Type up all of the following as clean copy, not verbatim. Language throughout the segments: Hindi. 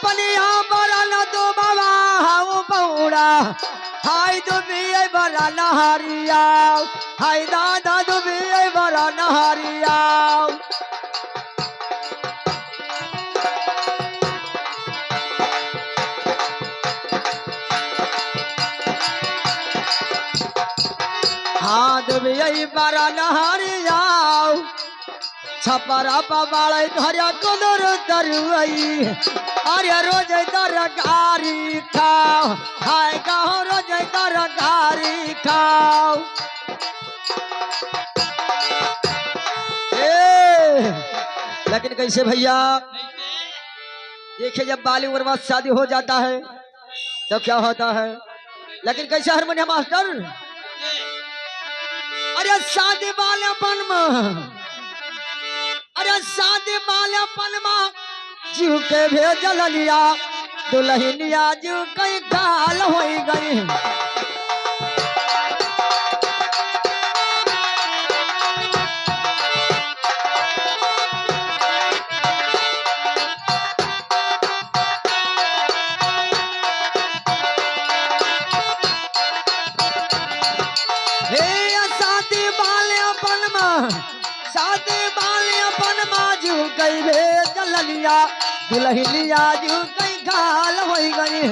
पनिया बड़ा न तो बाबा हम बौड़ा हाय दुबिये बड़ा नहरिया हाय दादा दुबिये बड़ा नहरिया हाँ दुबिये बड़ा नहरिया छपरा पवाड़े धरिया कुदर दरुई अरे रोज तरकारी खाओ हाय कहो रोज तरकारी खाओ लेकिन कैसे भैया देखिए जब बाली उम्र बाद शादी हो जाता है तो क्या होता है लेकिन कैसे हारमोनियम मास्टर अरे शादी वालेपन में अरे शादी वालेपन में जीव के भेजल लिया दुल्हनिया जीव कई काल हो गई शादी वालेपन में शादी वालेपन में जीव कई भेजल लिया दुल्हनिया जीव कई काल हो गई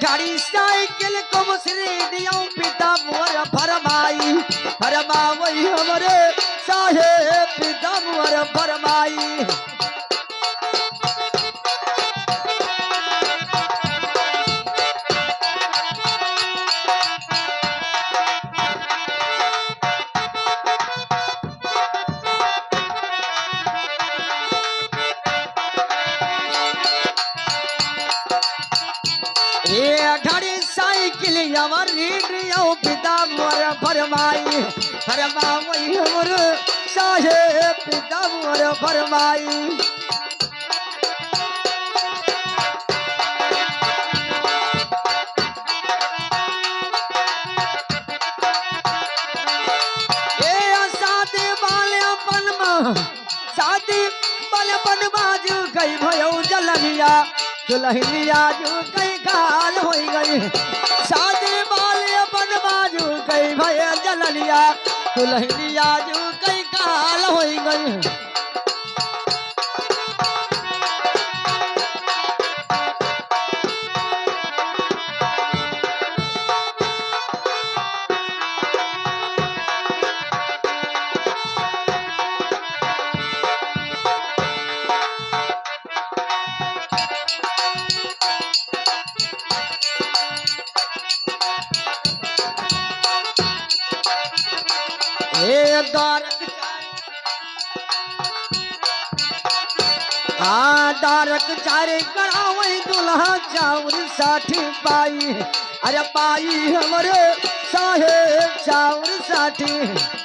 गाड़ी साइकिल को मुसरी दियो पिता मोर फरमाई फरमावई हमरे साहेब पिता मोर फरमाई घड़ी साइकिल हमर रीडियो पिता मोर फरमाई फरमावई हमर साहेब पिता मोर फरमाई शादी वालेपन में शादी वालेपन बाजू गई भयो जलनिया दुल्हनिया जो कई काल हो गई शादी वालेपन बाजू कई भय जलनिया दुल्हनिया जो कई काल हो गई दारक चारे करावई दुल्हा चाउर 60 पाई अरे पाई हमरे साहेब चाउर 60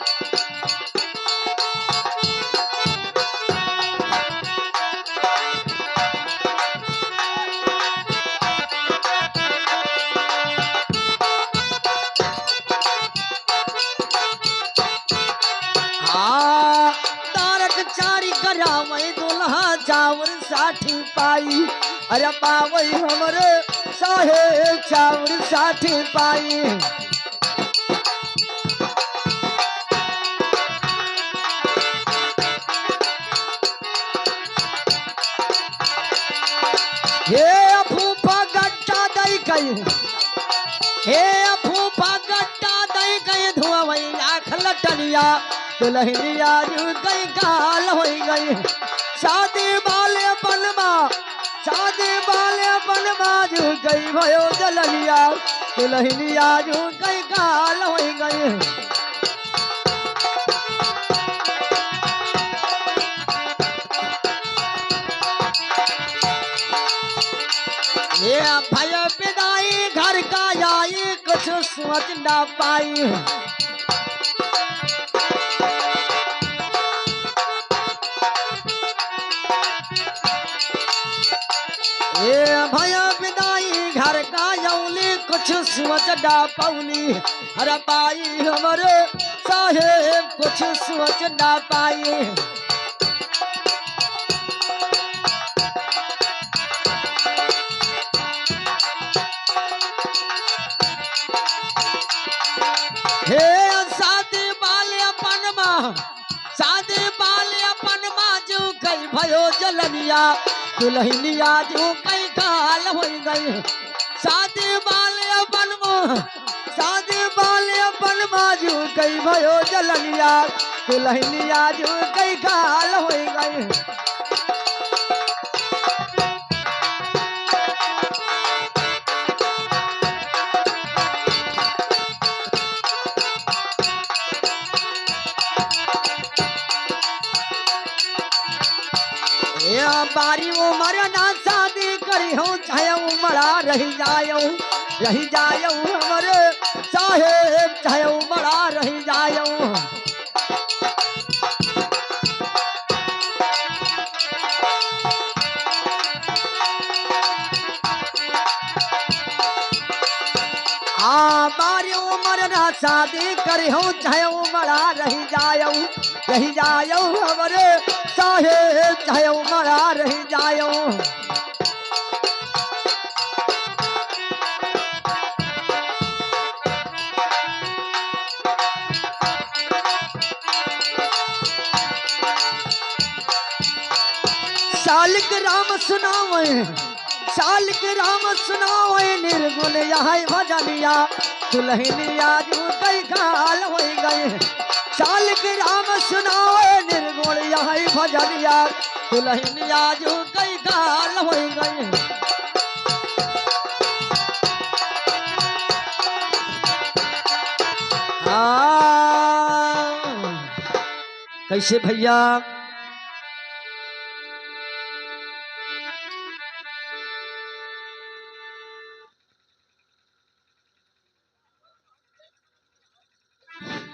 करावई दुल्हा चाउर 60 पाई अरे पावई हमरे साहेब चाउर 60 पाई हे फूफा गट्टा दई गई हे फूफा गट्टा दई गई धुआवई आँख लटनिया दुल्हनिया जो कई काल हो गई शादी वालेपन जो गई भयो जलनिया दुल्हनिया जो कई काल हो गई ये भय विदाई घर का आई कुछ सोच ना पाई ए भया विदाई घर का यौली कुछ सोच डा पौली अरे पाई हमरे साहेब कुछ सोच ना पाई हे शादी बाले अपन माँ शादी बाले अपन माँ जो कई भयो जलनिया दुल्हनिया जो कई काल हो गई शादी बाले अपन माँ शादी बाले अपन माँ जो कई भयो जलनिया दुल्हनिया जो कई काल हो गई बारी उमर ना शादी करी हूँ चाहे उमड़ा रही जायो हमारे साहेब चाहे उमड़ा रही जायो बारी उमर ना शादी करी हूँ चाहे उमड़ा रही जायो हमारे साहेब चाहे उमड़ा रही जायो सालिक राम सुनावे निर्गुण यहाँ भजनिया दुल्हनिया जो कई काल हो गए सालिक राम सुनावे निर्गुण यहाँ भजनिया दुल्हनिया जो कई काल हो गए कैसे भैया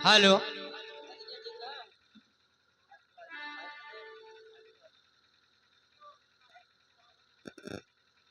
हेलो